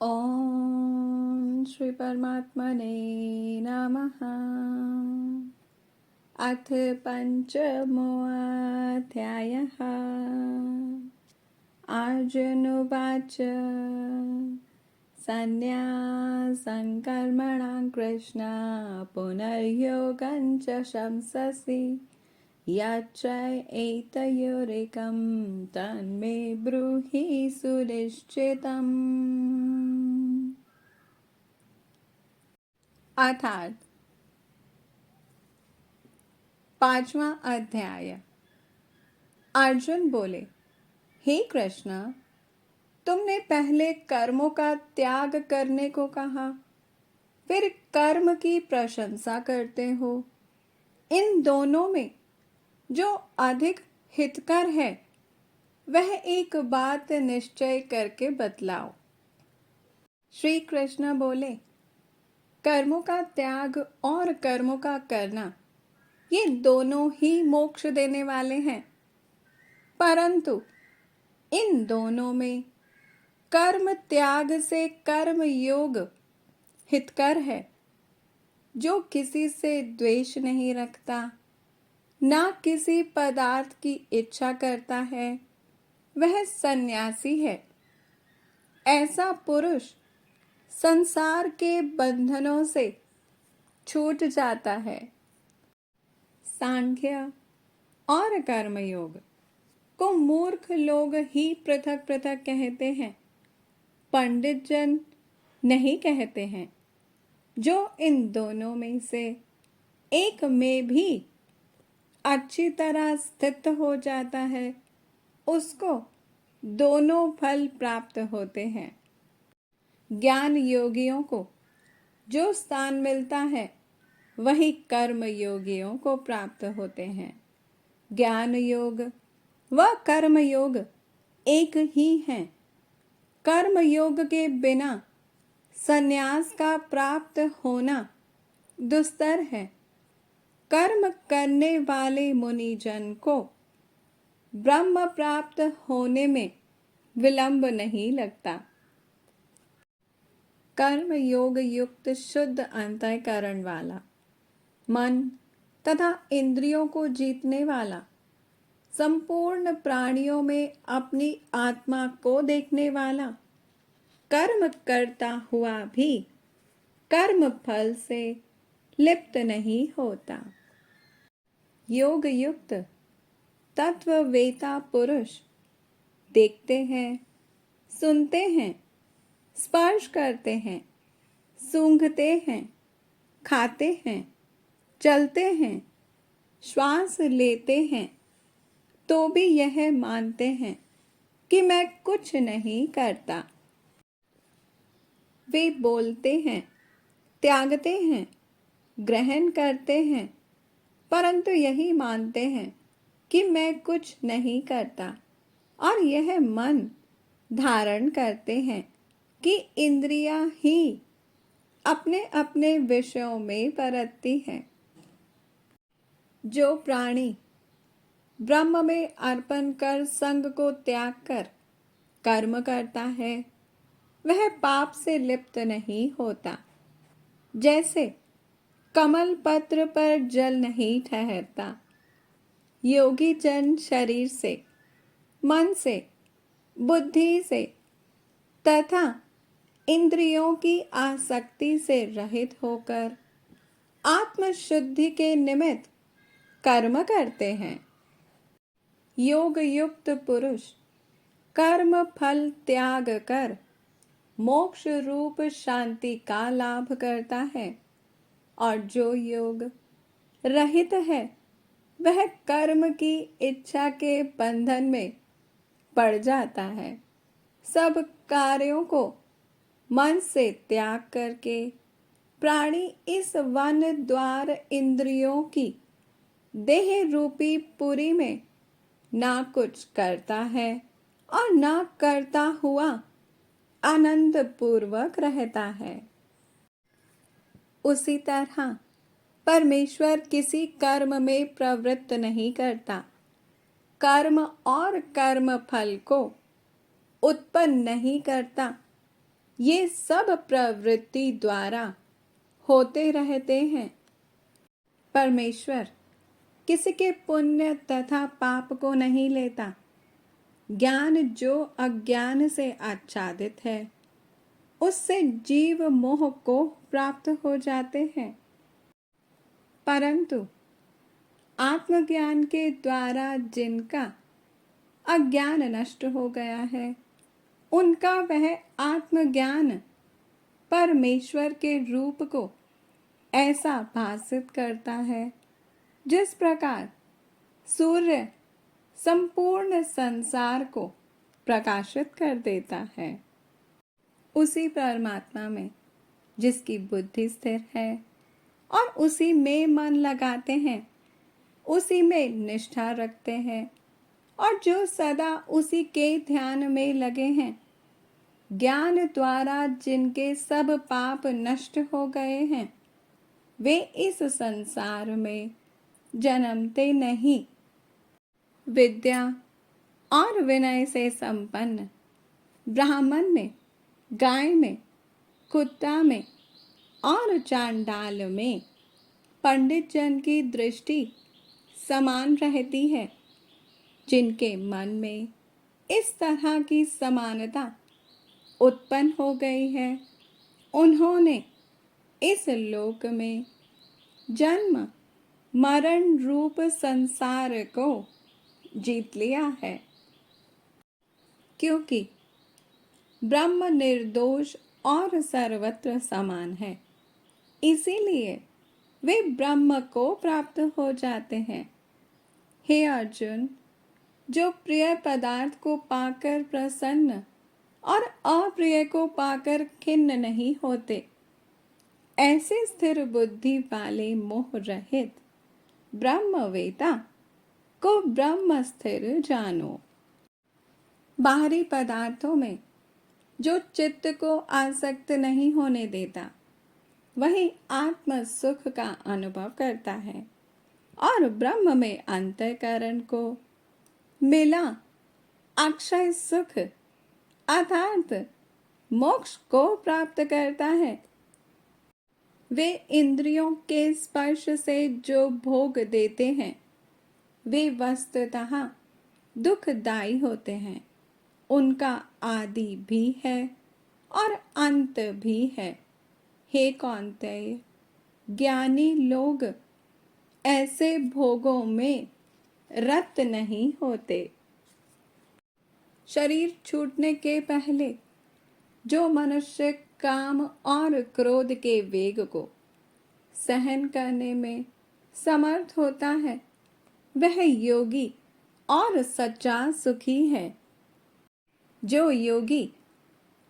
ॐ श्री परमात्मने नमः। अथ पञ्चमोऽध्यायः। अर्जुनोवाच सन्न्यासं कर्मणां कृष्ण पुनर्योगं च शंससि यच्च एतयोरेकं तन्मे ब्रूहि सुनिश्चितम्। अर्थात 5वां अध्याय। अर्जुन बोले, हे कृष्ण, तुमने पहले कर्मों का त्याग करने को कहा, फिर कर्म की प्रशंसा करते हो। इन दोनों में जो अधिक हितकर है वह एक बात निश्चय करके बतलाओ। श्री कृष्ण बोले, कर्मों का त्याग और कर्मों का करना ये दोनों ही मोक्ष देने वाले हैं, परंतु इन दोनों में कर्म त्याग से कर्म योग हितकर है। जो किसी से द्वेष नहीं रखता, ना किसी पदार्थ की इच्छा करता है, वह सन्यासी है। ऐसा पुरुष संसार के बंधनों से छूट जाता है। सांख्य और कर्मयोग को मूर्ख लोग ही पृथक पृथक कहते हैं, पंडित जन नहीं कहते हैं। जो इन दोनों में से एक में भी अच्छी तरह स्थित हो जाता है, उसको दोनों फल प्राप्त होते हैं। ज्ञान योगियों को जो स्थान मिलता है वही कर्म योगियों को प्राप्त होते हैं। ज्ञान योग व कर्म योग एक ही हैं। कर्म योग के बिना संन्यास का प्राप्त होना दुस्तर है। कर्म करने वाले मुनिजन को ब्रह्म प्राप्त होने में विलंब नहीं लगता। कर्म योग युक्त शुद्ध अंतःकरण वाला, मन तथा इंद्रियों को जीतने वाला, संपूर्ण प्राणियों में अपनी आत्मा को देखने वाला, कर्म करता हुआ भी कर्म फल से लिप्त नहीं होता। योग युक्त तत्ववेता पुरुष देखते हैं, सुनते हैं, स्पर्श करते हैं, सूंघते हैं, खाते हैं, चलते हैं, श्वास लेते हैं, तो भी यह मानते हैं कि मैं कुछ नहीं करता। वे बोलते हैं, त्यागते हैं, ग्रहण करते हैं, परंतु यही मानते हैं कि मैं कुछ नहीं करता, और यह मन धारण करते हैं कि इंद्रियां ही अपने अपने विषयों में परतती हैं। जो प्राणी ब्रह्म में अर्पण कर संग को त्याग कर कर्म करता है, वह पाप से लिप्त नहीं होता। जैसे कमल पत्र पर जल नहीं ठहरता, योगी जन शरीर से, मन से, बुद्धि से तथा इंद्रियों की आसक्ति से रहित होकर आत्मशुद्धि के निमित्त कर्म करते हैं। योग युक्त पुरुष कर्म फल त्याग कर मोक्ष रूप शांति का लाभ करता है, और जो योग रहित है वह कर्म की इच्छा के बंधन में पड़ जाता है। सब कार्यों को मन से त्याग करके प्राणी इस वन द्वार इंद्रियों की देह रूपी पुरी में ना कुछ करता है और ना करता हुआ आनंद पूर्वक रहता है। उसी तरह परमेश्वर किसी कर्म में प्रवृत्त नहीं करता, कर्म और कर्म फल को उत्पन्न नहीं करता। ये सब प्रवृत्ति द्वारा होते रहते हैं। परमेश्वर किसी के पुण्य तथा पाप को नहीं लेता। ज्ञान जो अज्ञान से आच्छादित है, उससे जीव मोह को प्राप्त हो जाते हैं। परंतु आत्मज्ञान के द्वारा जिनका अज्ञान नष्ट हो गया है, उनका वह आत्मज्ञान परमेश्वर के रूप को ऐसा भासित करता है जिस प्रकार सूर्य संपूर्ण संसार को प्रकाशित कर देता है। उसी परमात्मा में जिसकी बुद्धि स्थिर है और उसी में मन लगाते हैं, उसी में निष्ठा रखते हैं और जो सदा उसी के ध्यान में लगे हैं, ज्ञान द्वारा जिनके सब पाप नष्ट हो गए हैं, वे इस संसार में जन्मते नहीं। विद्या और विनय से संपन्न ब्राह्मण में, गाय में, कुत्ता में और चांडाल में पंडित जन की दृष्टि समान रहती है। जिनके मन में इस तरह की समानता उत्पन्न हो गई है, उन्होंने इस लोक में जन्म मरण रूप संसार को जीत लिया है। क्योंकि ब्रह्म निर्दोष और सर्वत्र समान है, इसीलिए वे ब्रह्म को प्राप्त हो जाते हैं। हे अर्जुन, जो प्रिय पदार्थ को पाकर प्रसन्न और अप्रिय को पाकर खिन्न नहीं होते, ऐसे स्थिर बुद्धि वाले मोह रहित ब्रह्मवेता को ब्रह्म स्थिर जानो। बाहरी पदार्थों में जो चित्त को आसक्त नहीं होने देता, वही आत्म सुख का अनुभव करता है और ब्रह्म में अंतःकरण को मिला अक्षय सुख अर्थात मोक्ष को प्राप्त करता है। वे इंद्रियों के स्पर्श से जो भोग देते हैं, वे वस्तुतः दुखदायी होते हैं। उनका आदि भी है और अंत भी है। हे कौन्तेय, ज्ञानी लोग ऐसे भोगों में रत नहीं होते। शरीर छूटने के पहले जो मनुष्य काम और क्रोध के वेग को सहन करने में समर्थ होता है, वह योगी और सच्चा सुखी है। जो योगी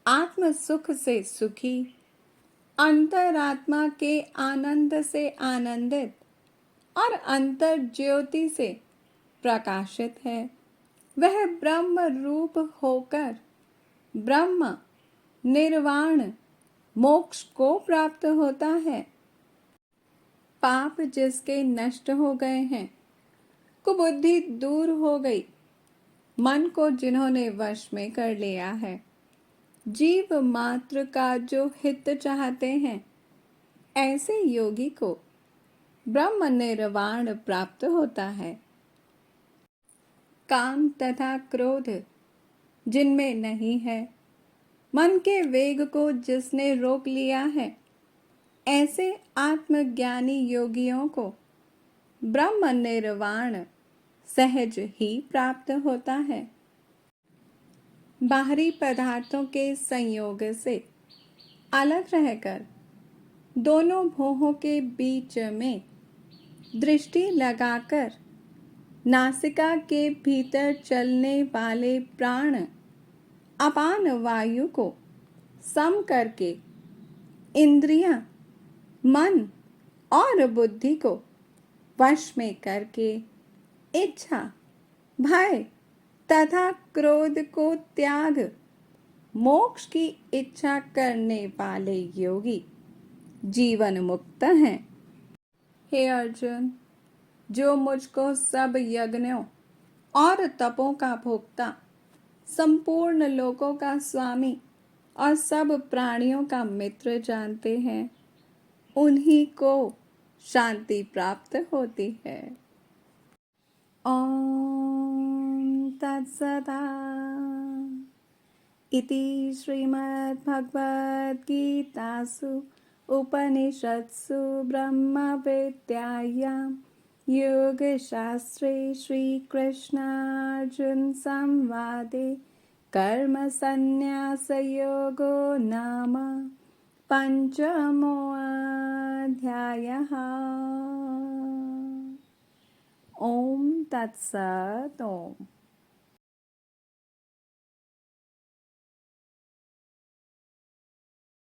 आत्म सुख से सुखी, अंतरात्मा के आनंद से आनंदित और अंतर ज्योति से प्रकाशित है, वह ब्रह्म रूप होकर ब्रह्म निर्वाण मोक्ष को प्राप्त होता है। पाप जिसके नष्ट हो गए हैं, कुबुद्धि दूर हो गई, मन को जिन्होंने वश में कर लिया है, जीव मात्र का जो हित चाहते हैं, ऐसे योगी को ब्रह्म निर्वाण प्राप्त होता है। काम तथा क्रोध जिनमें नहीं है, मन के वेग को जिसने रोक लिया है, ऐसे आत्मज्ञानी योगियों को ब्रह्म निर्वाण सहज ही प्राप्त होता है। बाहरी पदार्थों के संयोग से अलग रहकर दोनों भोहों के बीच में दृष्टि लगाकर नासिका के भीतर चलने वाले प्राण अपान वायु को सम करके इंद्रियां, मन और बुद्धि को वश में करके इच्छा, भय तथा क्रोध को त्याग मोक्ष की इच्छा करने वाले योगी जीवन मुक्त हैं। हे अर्जुन, जो मुझको सब यज्ञों और तपों का भोक्ता, संपूर्ण लोकों का स्वामी और सब प्राणियों का मित्र जानते हैं, उन्हीं को शांति प्राप्त होती है। ओम तत्सदा इति श्रीमद्भगवद्गीतासु उपनिषत्सु ब्रह्मविद्यायां योगशास्त्रे श्रीकृष्णार्जुनसंवादे कर्मसन्न्यासयोगो नाम पञ्चमोऽध्यायः। ॐ तत्सत्।